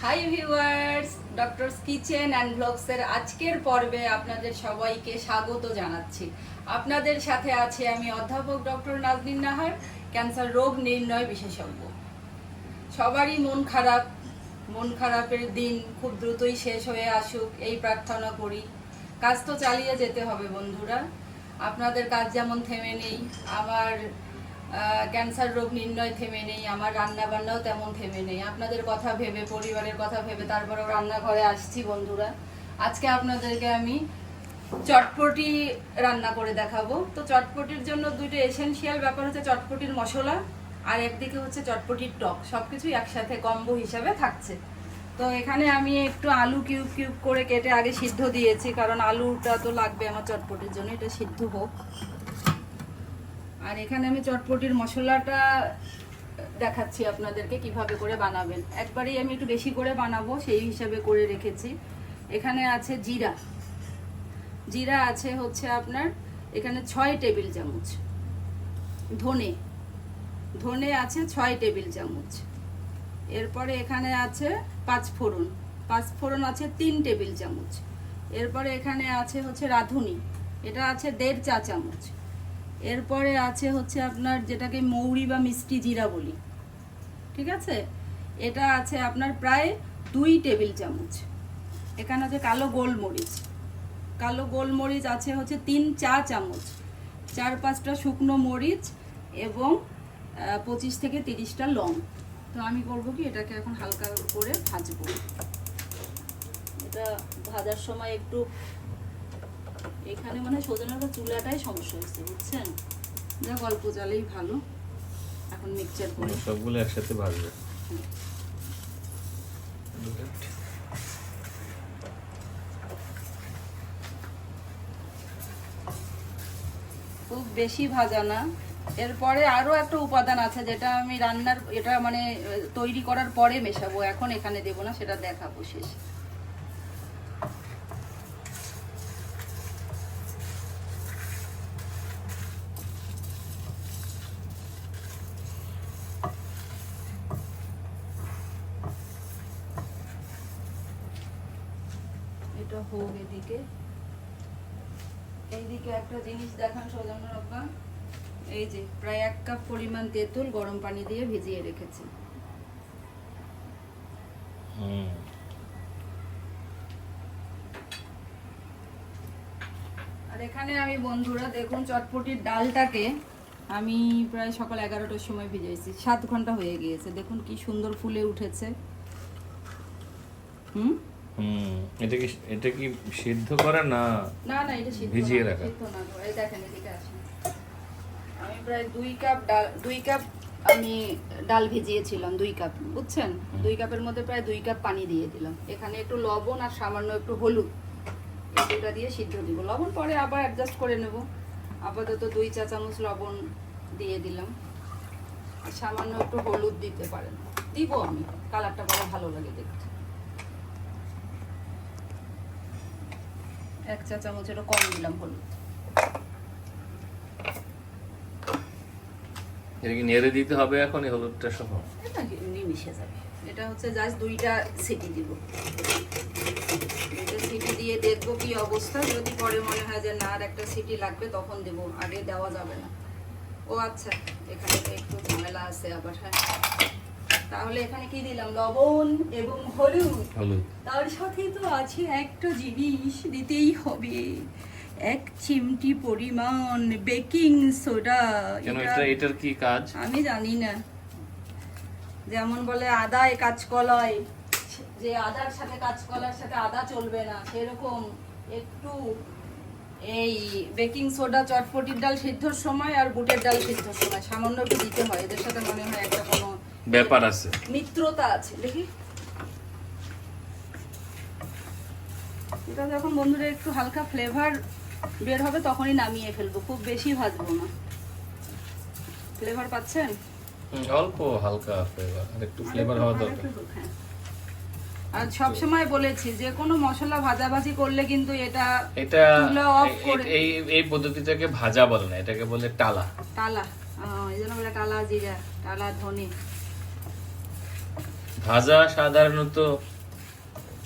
High viewers, doctors kitchen and ব্লগসের আজকের পর্বে আপনাদের সবাইকে স্বাগত জানাচ্ছি। আপনাদের সাথে আছে আমি অধ্যাপক ডক্টর নাজনীন নাহার, ক্যান্সার রোগ নির্ণয় বিশেষজ্ঞ। সবারই মন খারাপের দিন খুব দ্রুতই শেষ হয়ে আসুক এই প্রার্থনা করি। কাজ তো চালিয়ে যেতে হবে বন্ধুরা, আপনাদের কাজ যেমন থেমে নেই, আমার ক্যান্সার রোগ নির্ণয় থেমে নেই, আমার রান্না বান্নাও তেমন থেমে নেই। আপনাদের কথা ভেবে, পরিবারের কথা ভেবে তারপরেও রান্নাঘরে আসছি বন্ধুরা। আজকে আপনাদেরকে আমি চটপটি রান্না করে দেখাবো। তো চটপটির জন্য দুটো এসেনশিয়াল ব্যাপার হচ্ছে চটপটির মশলা আর একদিকে হচ্ছে চটপটির টক, সবকিছুই একসাথে কম্বো হিসাবে থাকছে। তো এখানে আমি একটু আলু কিউব কিউব করে কেটে আগে সিদ্ধ দিয়েছি, কারণ আলুটা তো লাগবে আমার চটপটির জন্য, এটা সিদ্ধ হোক। আর এখানে আমি চটপটির মশলাটা দেখাচ্ছি আপনাদেরকে কিভাবে করে বানাবেন। একবারেই আমি একটু বেশি করে বানাবো সেই হিসাবে করে রেখেছি। এখানে আছে জিরা আছে হচ্ছে আপনার এখানে 6 টেবিল চামচ, ধনে আছে 6 টেবিল চামচ। এরপরে এখানে আছে পাঁচফোড়ন আছে 3 টেবিল চামচ। এরপরে এখানে আছে হচ্ছে রাঁধুনি, এটা আছে 1.5 চা চামচ। এরপরে আছে হচ্ছে আপনার যেটাকে মৌরি বা মিষ্টি জিরা বলি, ঠিক আছে, এটা আছে আপনার প্রায় 2 টেবিল চামচ। এখানে আছে কালো গোলমরিচ আছে হচ্ছে 3 চা চামচ, 4-5টা শুকনো মরিচ এবং 25 থেকে 30টা লং। তো আমি করবো কি, এটাকে এখন হালকা করে ভাজবো। এটা ভাজার সময় একটু এখানে মানে সজনাটা চুলাটাই সমস্যা হচ্ছে বুঝছেন, যা অল্প জ্বালেই ভালো। এখন মিক্সচার করে সবগুলো একসাথে ভাজবে। খুব বেশি ভাজা না। এরপরে আরো একটা উপাদান আছে যেটা আমি রান্নার এটা মানে তৈরি করার পরে মেশাবো, এখন এখানে দেবো না, সেটা দেখাবো শেষে। এটা হোক এদিকে। এইদিকে একটা জিনিস দেখান সৌজন্য রব্বা, এই যে প্রায় 1 কাপ পরিমাণ তেঁতুল গরম পানি দিয়ে ভিজিয়ে রেখেছি। আর এখানে আমি বন্ধুরা দেখুন চটপটির ডালটাকে আমি প্রায় সকাল 11টার সময় ভিজিয়েছি, 7 ঘন্টা হয়ে গিয়েছে। দেখুন কি সুন্দর ফুলে উঠেছে। এটা কি সিদ্ধ করা না? না না, এটা সিদ্ধ ভিজিয়ে না, রাখা। সিদ্ধ না। এই দেখেন এদিকে আসেন, আমি প্রায় 2 কাপ আমি ডাল ভিজিয়েছিলাম, 2 কাপ বুঝছেন। 2 কাপের মধ্যে প্রায় 2 কাপ পানি দিয়ে দিলাম। এখানে একটু লবণ আর সামান্য একটু হলুদ, এই দুটো দিয়ে সিদ্ধ দিব। লবণ পরে আবার অ্যাডজাস্ট করে নেব। আপাতত 2 চা চামচ লবণ দিয়ে দিলাম, আর সামান্য একটু হলুদ দিতে পারেন, দিব আমি, কালারটা বড় ভালো লাগে দেখতে। 1 চা চামচেরও কম দিলাম হলুদ। এটা কি নেড়ে দিতে হবে এখন এই হলুদটা সহ? এটা এমনি মিশে যাবে। এটা হচ্ছে জাস্ট 2টা সিটি দিব। 2টা সিটি দিয়ে দেখবো কি অবস্থা। যদি পরে মনে হয় যে না আর একটা সিটি লাগবে তখন দেব, আগে দেওয়া যাবে না। ও আচ্ছা, এখানে তো একটু ঝামেলা আছে আবার। হ্যাঁ, তাহলে এখানে কি দিলাম, লবণ এবং হলুদ। তার সাথে তো আছে একটা জিনিস দিতেই হবে, 1 চিমটি পরিমাণ বেকিং সোডা। এটার কি কাজ আমি জানি না। যেমন বলে আদায় কাঁচকলায়, যে আদার সাথে কাঁচকলার সাথে আদা চলবে না, সেরকম একটু এই বেকিং সোডা চটপটির ডাল সিদ্ধর সময় আর বুটের ডাল সিদ্ধর সময় সামান্য একটু দিতে হয়। এদের সাথে মনে হয় একটা কোনো ব্যাপার আছে, মিত্রতা আছে। দেখি, এটা যখন বন্ধুরা একটু হালকা ফ্লেভার বের হবে তখনই নামিয়ে ফেলবো, খুব বেশি ভাজবো না। ফ্লেভার পাচ্ছেন? অল্প হালকা ফ্লেভার, আর একটু ফ্লেভার হওয়া দরকার। আর সব সময় বলেছি যে কোনো মশলা ভাজাভাজি করলে কিন্তু এটা চুলা অফ করে, এই পদ্ধতিটাকে ভাজা বলে না, এটাকে বলে টালা। এইজন্য বলে টালা জিরা, টালা ধনে। ভাজা সাধারণত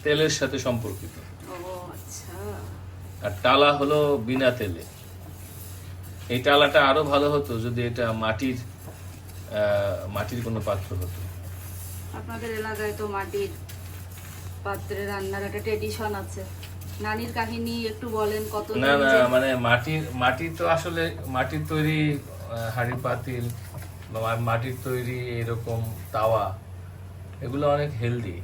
তেলের সাথে সম্পর্কিত। ও আচ্ছা। আর টালা হলো বিনা তেলে। এই টালাটা আরো ভালো হতো যদি এটা মাটির কোনো পাত্র হতো। আপনাদের এলাকায় তো মাটির পাত্রে রান্নার একটা ট্রেডিশন আছে। নানির কাহিনী একটু বলেন। কত না না, মানে মাটির তো আসলে মাটির তৈরি হাঁড়ি পাতিল বা মাটির তৈরি এরকম তাওয়া, এগুলো অনেক হেলদি।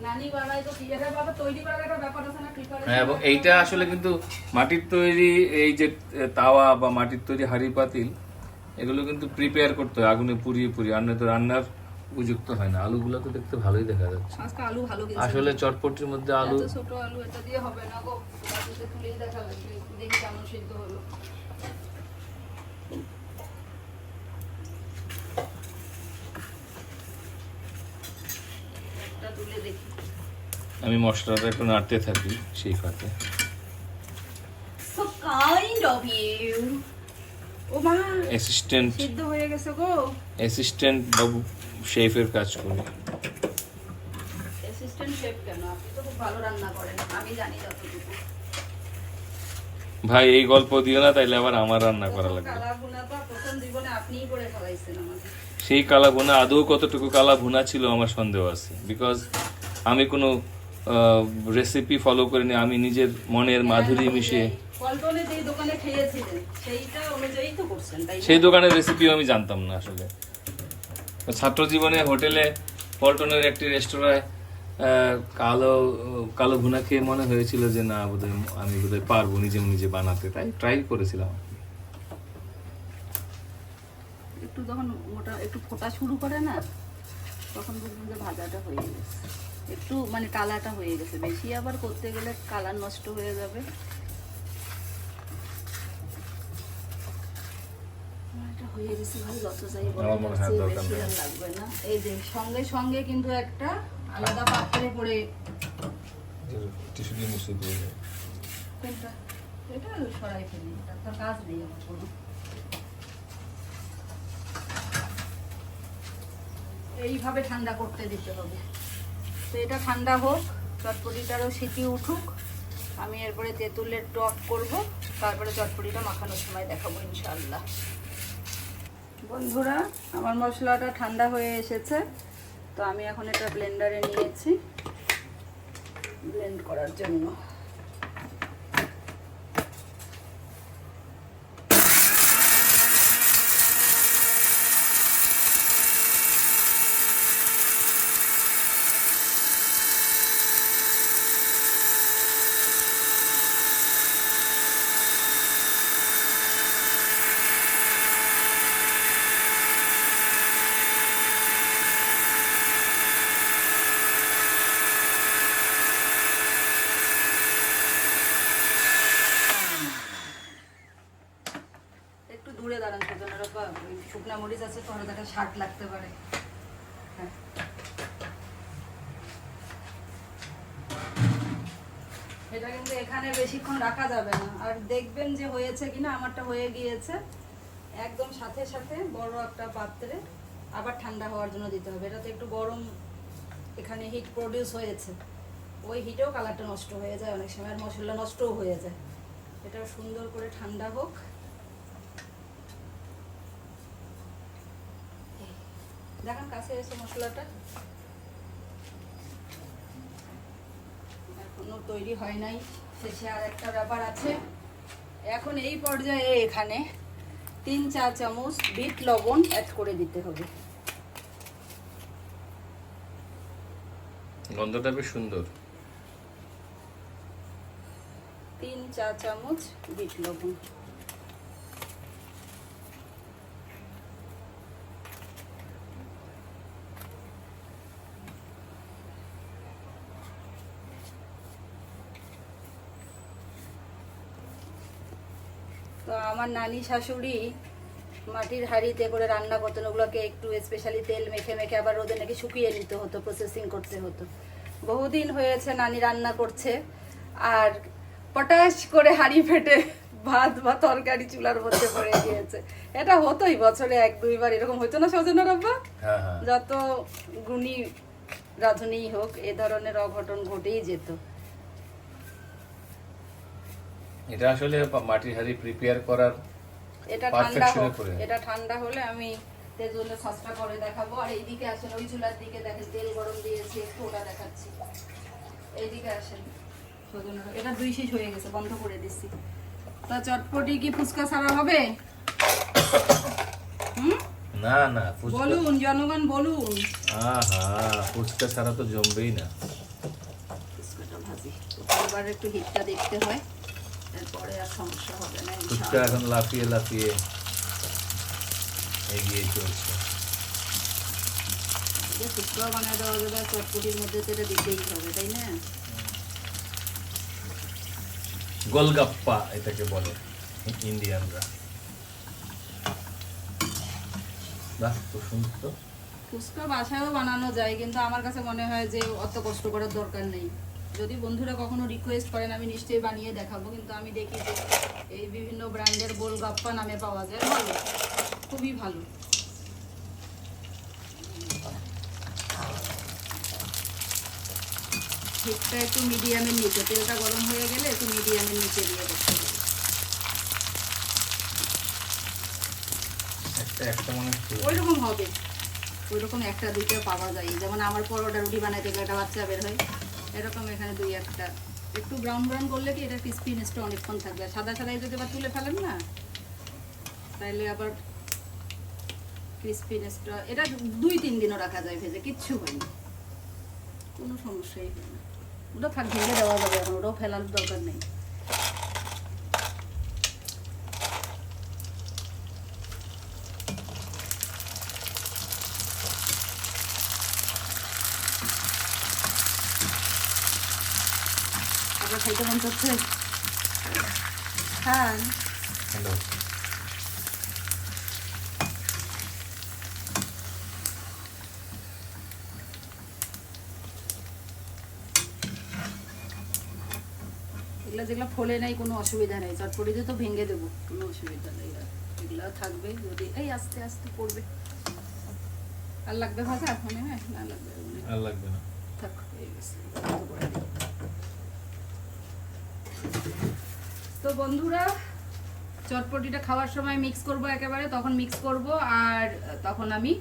নানি বানাই তো কি এটা বাবা তৈরি করার একটা ব্যাপার আছে না, প্রিপারেশন। হ্যাঁ, এবং এইটা আসলে কিন্তু মাটির তৈরি এই যে তাওয়া বা মাটির তৈরি হাঁড়ি পাতিল, এগুলো কিন্তু প্রিপেয়ার করতে হয় আগুনে পুড়িয়ে পুড়িয়ে, আর নয়তো রান্নার উপযুক্ত হয় না। আলুগুলো তো দেখতে ভালোই দেখা যাচ্ছে। আজকে আলু ভালো গেছে। আসলে চটপটির মধ্যে আলু, এত ছোট আলু এটা দিয়ে হবে না গো, বাটিতে তুলেই দেখা লাগবে। দেখি কেমন সিদ্ধ হলো। একটা তুলে দেখি। আমি মশলাটা একটু নাড়তে থাকি সেই ফাঁকে। So kind of you. ও মা, সিদ্ধ হয়ে গেছে গো। অ্যাসিস্ট্যান্ট বাবু শেফের কাজ করি। অ্যাসিস্ট্যান্ট শেফ কেন? আপনি তো খুব ভালো রান্না করেন, আমি জানি যতটুকু। ভাই এই গল্প দিও না, তাইলে আবার আমার রান্না করা লাগবে। কালা ভুনা তো প্রথম জীবনে আপনিই করে খাওয়াইছেন আমাকে। সেই কালা ভুনা আদৌ কতটুকু কালা ভুনা ছিল আমার সন্দেহ আছে, বিকজ আমি কোনো রেসিপি ফলো করিনি। আমি নিজের মনের মাধুরী মিশিয়ে পল্টনে যেই দোকানে খেয়েছিলেন সেইটা অনুযায়ী তো করছেন, তাই না? সেই দোকানের রেসিপিও আমি জানতাম না আসলে। ছাত্র জীবনে হোটেলে পল্টনের একটি রেস্তোরাঁয় কালো কালো ভুনা খেয়ে মনে হয়েছিল যে না, আমি বোধহয় পারবো নিজে নিজে বানাতে, তাই ট্রাই করেছিলাম। একটু যখন ওটা একটু ফোটা শুরু করে না, তখন বুঝবেন যে ভাজাটা হয়ে গেছে, একটু মানে কালাটা হয়ে গেছে। বেশি আবার করতে গেলে কালার নষ্ট হয়ে যাবে। এটা হয়ে গেছে ভাই, যত যাই বলো আমার মনে হয় দরকার বেশি নেই। আর লাগবে না। এই যে সঙ্গে সঙ্গে কিন্তু একটা আলাদা পাত্রে করে। টিস্যু দিয়ে মুছে দিয়ে দাও। কোনটা? এটা সরাই ফেলি, তার কাজ নেই আমার কোনো। এইভাবে ঠান্ডা করতে দিতে হবে। তো এটা ঠান্ডা হোক, চটপটিটারও সিটি উঠুক। আমি এরপরে তেঁতুলের টক করব, তারপরে চটপটিটা মাখানোর সময় দেখাবো ইনশাআল্লাহ। বন্ধুরা, আমার মশলাটা ঠান্ডা হয়ে এসেছে, তো আমি এখন এটা ব্লেন্ডারে নিয়েছি ব্লেন্ড করার জন্য। একটু দূরে দাঁড়ান সজনের বাবা, ওই শুকনা মরিচ আছে তো, হয়তো একটা শাক লাগতে পারে। হ্যাঁ, এটা কিন্তু এখানে বেশিক্ষণ রাখা যাবে না। আর দেখবেন যে হয়েছে কিনা, আমারটা হয়ে গিয়েছে। একদম সাথে সাথে বড় একটা পাত্রে আবার ঠান্ডা হওয়ার জন্য দিতে হবে। এটা তো একটু গরম, এখানে হিট প্রডিউস হয়েছে, ওই হিটেও কালারটা নষ্ট হয়ে যায় অনেক সময়, আর মশলা নষ্টও হয়ে যায়। এটা সুন্দর করে ঠান্ডা হোক। দেখেন কাছে এসে মশলাটা এখনো তৈরি হয় নাই, শেষে আর একটা ব্যাপার আছে। এখন এই পর্যায়ে এখানে 3-4 চামচ বিট লবণ অ্যাড করে দিতে হবে। গন্ধটা বেশ সুন্দর। 3-4 চামচ বিট লবণ। তো আমার নানি শাশুড়ি মাটির হাঁড়িতে করে রান্না করতেন, ওগুলোকে একটু স্পেশালি তেল মেখে মেখে আবার রোদে নাকি শুকিয়ে নিতে হতো, প্রসেসিং করতে হতো। বহুদিন হয়েছে নানি রান্না করছে, আর পটাশ করে হাঁড়ি ফেটে ভাত বা তরকারি চুলার মধ্যে পড়ে গিয়েছে। এটা হতোই বছরে 1-2 বার, এরকম হতো না সজনের আব্বা? হ্যাঁ হ্যাঁ। যত গুণী রাঁধুনিই হোক, এ ধরনের অঘটন ঘটেই যেত। এটা আসলে মাটির হাঁড়ি প্রিপেয়ার করার এটা ঠান্ডা পারফেকশনে হোক, করে। এটা ঠান্ডা হলে আমি তেঁতুলের সসটা করে দেখাবো। আর এইদিকে আসেন, ওই চুলার দিকে দেখেন তেল গরম দিয়েছি, একটু ওটা দেখাচ্ছি। এইদিকে আসেন সজনেরা, এটা 2 শীষ হয়ে গেছে, বন্ধ করে দিচ্ছি। তা চটপটি কি ফুচকা ছাড়া হবে? না না, ফুচকা বলুন জনগণ বলুন। আহা, ফুচকা ছাড়া তো জমবেই না। ফুচকাটা ভাজি, এবার একটু হিটটা দেখতে হয়, এরপরে আর সমস্যা হবে না ফুচকা ইনশাআল্লাহ। এখন লাফিয়ে লাফিয়ে এগিয়ে চলছে। ফুচকাও বানায় দেওয়া যাবে, চটপটির মধ্যে তো এটা দিতেই হবে, তাই না? গোলগাপ্পা এটাকে বলে ইন্ডিয়ানরা। বাহ, খুব সুন্দর তো। ফুচকা বাসায়ও বানানো যায়, কিন্তু আমার কাছে মনে হয় যে অত কষ্ট করার দরকার নেই। যদি বন্ধুরা কখনো রিকোয়েস্ট করেন আমি নিশ্চয়ই বানিয়ে দেখাবো, কিন্তু আমি দেখি যে এই বিভিন্ন ব্র্যান্ডের গোলগাপ্পা নামে পাওয়া যায়, ভালো, খুবই ভালো। হিটটা একটু মিডিয়ামের নিচে, তেলটা গরম হয়ে গেলে একটু মিডিয়ামের নিচে দিয়ে করতে হবে। একটা মনে হচ্ছে ওইরকম হবে, ওইরকম 1-2টা পাওয়া যায়, যেমন আমার পরোটা রুটি বানাইতে গেলে একটা বাচ্চা বের হয়, এরকম এখানে 2-1টা একটু ব্রাউন ব্রাউন করলে কি এটা ক্রিস্পিনেসটা অনেকক্ষণ থাকবে। সাদা সাদাই যদি আবার তুলে ফেলেন না, তাইলে আবার ক্রিস্পিনেসটা, এটা 2-3 দিনও রাখা যায় ভেজে, কিচ্ছু হয় না, কোনো সমস্যাই হয় না। ওটা থাক, ভেঙে দেওয়া যাবে, এখন ওটাও ফেলার দরকার নেই। আপনার খাইতে মন চাচ্ছে? হ্যাঁ, হ্যালো। এগুলো যেগুলো ফোলে নাই কোনো অসুবিধা নেই, চটপটিতে তো ভেঙে দেবো, কোনো অসুবিধা নেই। আর এগুলো থাকবে, যদি এই আস্তে আস্তে পড়বে। আর লাগবে ভাজা মনে হয়? না লাগবে, আর লাগবে না। থাক, হয়ে গেছে, বন্ধ করে দিই। তো বন্ধুরা, চটপটিটা খাওয়ার সময় মিক্স করব একেবারে, তখন মিক্স করব, আর তখন আমি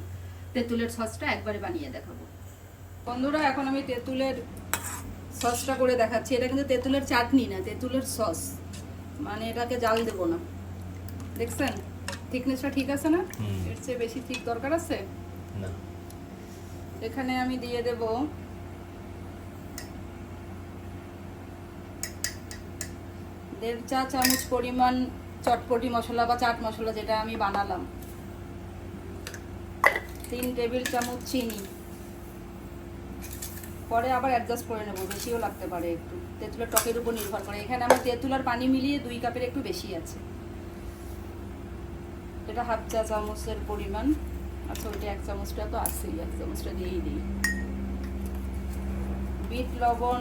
তেঁতুলের সসটা একবারে বানিয়ে দেখাবো। বন্ধুরা, এখন আমি তেঁতুলের সসটা করে দেখাচ্ছি। এটা কিন্তু তেঁতুলের চাটনি না, তেঁতুলের সস, মানে এটাকে জাল দেবো না। দেখছেন থিকনেসটা ঠিক আছে না? এর চেয়ে বেশি ঠিক দরকার আছে না। এখানে আমি দিয়ে দেব 1.5 চা চামচ পরিমাণ চটপটি মশলা বা চাট মশলা, যেটা আমি বানালাম। 3 টেবিল চামচ চিনি, পরে আবার অ্যাডজাস্ট করে নেবো, বেশিও লাগতে পারে একটু, তেঁতুলের টকের উপর নির্ভর করে। এখানে আমার তেঁতুল আর পানি মিলিয়ে 2 কাপের একটু বেশি আছে। এটা 1/2 চা চামচের পরিমাণ। আচ্ছা, ওইটা 1 চামচটা তো আসেই, 1 চামচটা দিয়েই দিই। বিট লবণ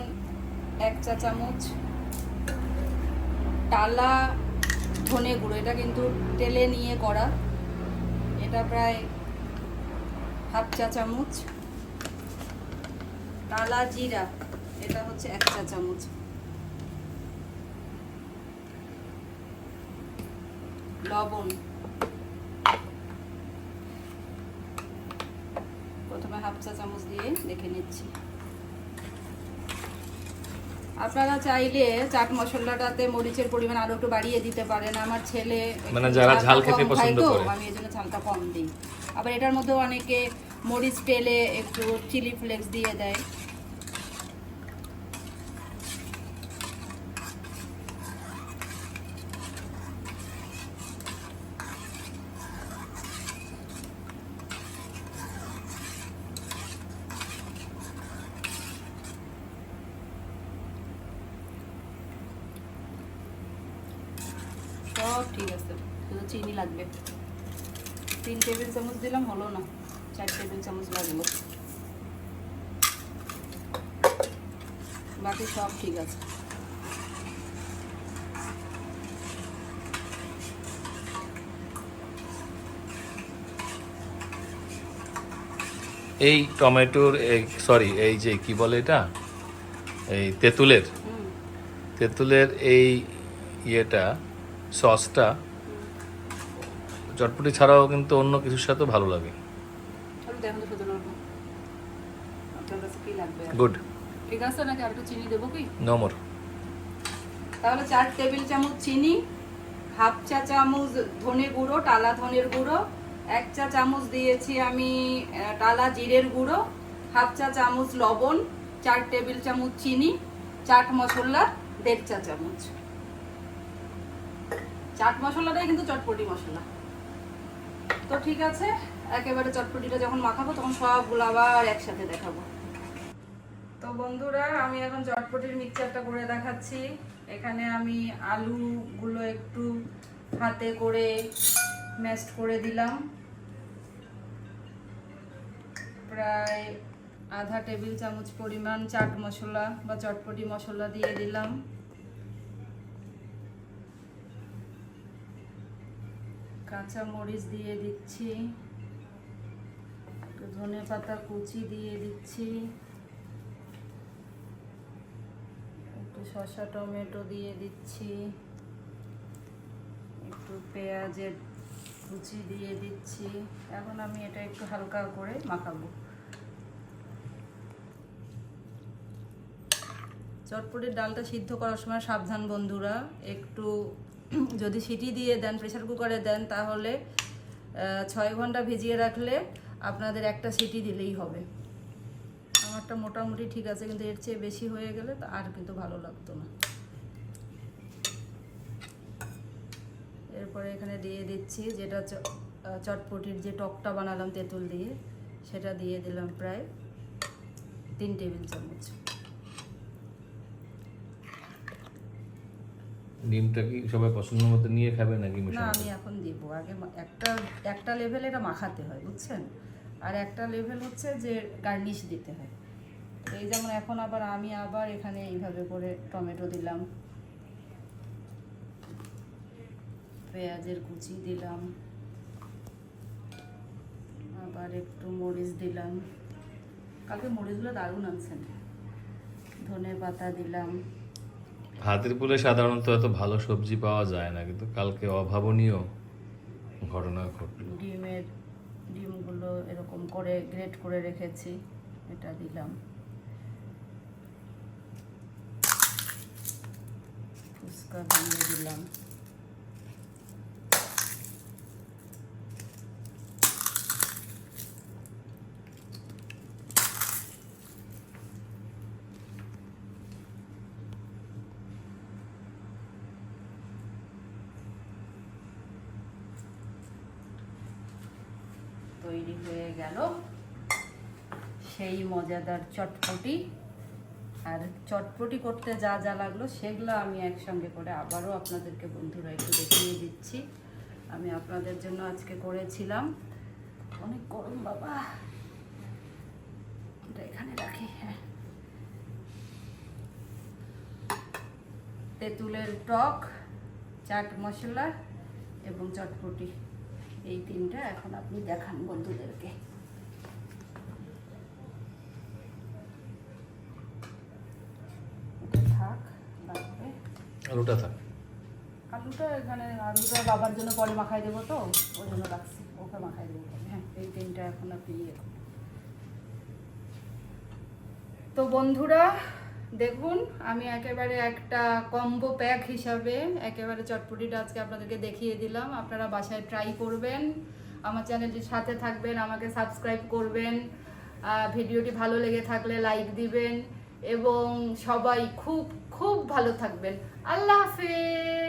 1 চা চামচ। টালা ধনে গুঁড়ো, এটা কিন্তু তেলে নিয়ে করা, এটা প্রায় 1/2 চা চামচ। টালা জিরা, এটা হচ্ছে 1 চা চামচ। লবণ প্রথমে 1/2 চা চামচ দিয়ে দেখে নিচ্ছি। আপনারা চাইলে চাট মশলাটাতে মরিচের পরিমাণ আরো একটু বাড়িয়ে দিতে পারেন। আমার ছেলে মানে যারা ঝাল খেতে কম খায় পছন্দ তো, করে, আমি এজন্য ঝালটা কম দিই। আবার এটার মধ্যে অনেকে মরিচ পেলে একটু চিলি ফ্লেক্স দিয়ে দেয়। সব ঠিক আছে, শুধু চিনি লাগবে। 3 টেবিল চামচ দিলাম, হলো না, 4 টেবিল চামচ লাগলো, বাকি সব ঠিক আছে। এই টমেটোর সরি এই যে কি বলে এটা, এই তেঁতুলের এই ইয়েটা, সসটা চটপটি ছাড়াও কিন্তু অন্য কিছুর সাথে ভালো লাগে। গুড। ঠিক আছে নাকি আর একটু চিনি দেবো কি? No more. তাহলে 4 টেবিল চামচ চিনি, হাফ চা চামচ ধনে গুঁড়ো, টালা ধনের গুঁড়ো, 1 চা চামচ দিয়েছি আমি টালা জিরের গুঁড়ো, হাফ চা চামচ লবণ, 4 টেবিল চামচ চিনি, চাট মশলা 1.5 চা চামচ। চাট মশলাটাই কিন্তু চটপটি মশলা। তো ঠিক আছে, একেবারে চটপটিটা যখন মাখাবো তখন সবগুলো আবার একসাথে দেখাবো। তো বন্ধুরা, আমি এখন চটপটির মিক্সচারটা করে দেখাচ্ছি। এখানে আমি আলুগুলো একটু হাতে করে ম্যাশড করে দিলাম, প্রায় আধা টেবিল চামচ পরিমাণ চাট মশলা বা চটপটি মশলা দিয়ে দিলাম, কাঁচা মরিচ দিয়ে দিচ্ছি, একটু ধনে পাতা কুচি দিয়ে দিচ্ছি, একটু শসা টমেটো দিয়ে দিচ্ছি, একটু পেঁয়াজের কুচি দিয়ে দিচ্ছি। এখন আমি এটা একটু হালকা করে মাখাবো। চটপটির ডালটা সিদ্ধ করার সময় সাবধান বন্ধুরা, একটু যদি সিটি দিয়ে দেন, প্রেসার কুকারে দেন, তাহলে 6 ঘন্টা ভিজিয়ে রাখলে আপনাদের একটা সিটি দিলেই হবে। আমারটা মোটামুটি ঠিক আছে, কিন্তু এর চেয়ে বেশি হয়ে গেলে আর কিন্তু ভালো লাগতো না। এরপরে এখানে দিয়ে দিচ্ছি যেটা চটপটির যে টকটা বানালাম তেঁতুল দিয়ে, সেটা দিয়ে দিলাম প্রায় 3 টেবিল চামচ। ডিমটা কি সবাই পছন্দ মতো নিয়ে খাবে নাকি? না, আমি এখন দিব। আগে একটা লেভেল এটা মাখাতে হয়, বুঝছেন, আর একটা লেভেল হচ্ছে যে গার্নিশ দিতে হয়। এই যেমন এখন আমি আবার এখানে এইভাবে করে টমেটো দিলাম, পেঁয়াজের কুচি দিলাম, আবার একটু মরিচ দিলাম, কালকে মরিচগুলো দারুণ আনছেন, ধনে পাতা দিলাম। হাতের পুলে সাধারণত এত ভালো সবজি পাওয়া যায় না, কিন্তু কালকে অভাবনীয় ঘটনা ঘটলো। ডিমগুলো এরকম করে গ্রেট করে রেখেছি, এটা দিলাম, ফুচকা ভেঙে দিলাম, তৈরি হয়ে গেল সেই মজাদার চটপটি। আর চটপটি করতে যা যা লাগলো সেগুলো আমি একসঙ্গে করে আবারও আপনাদেরকে বন্ধুরা একটু দেখিয়ে দিচ্ছি। আমি আপনাদের জন্য আজকে করেছিলাম, অনেক গরম বাবা, এটা এখানে রাখি। হ্যাঁ, তেঁতুলের টক, চাট মশলা এবং চটপটি, এই 3টা এখন আপনি দেখান বন্ধুদেরকে। থাক, লাগবে আলুটা থাক, আলুটা এখানে, আলুটা বাবার জন্য পরে মাখাই দেবো, তো ওই জন্য রাখছি, ওকে মাখাই দেবো। হ্যাঁ, এই 3টা এখন আপনি ইয়ে করুন। তো বন্ধুরা দেখুন, আমি একেবারে একটা কম্বো প্যাক হিসাবে একেবারে চটপটিটা আজকে আপনাদেরকে দেখিয়ে দিলাম। আপনারা বাসায় ট্রাই করবেন, আমার চ্যানেলটির সাথে থাকবেন, আমাকে সাবস্ক্রাইব করবেন, ভিডিওটি ভালো লেগে থাকলে লাইক দিবেন এবং সবাই খুব খুব ভালো থাকবেন। আল্লাহ হাফেজ।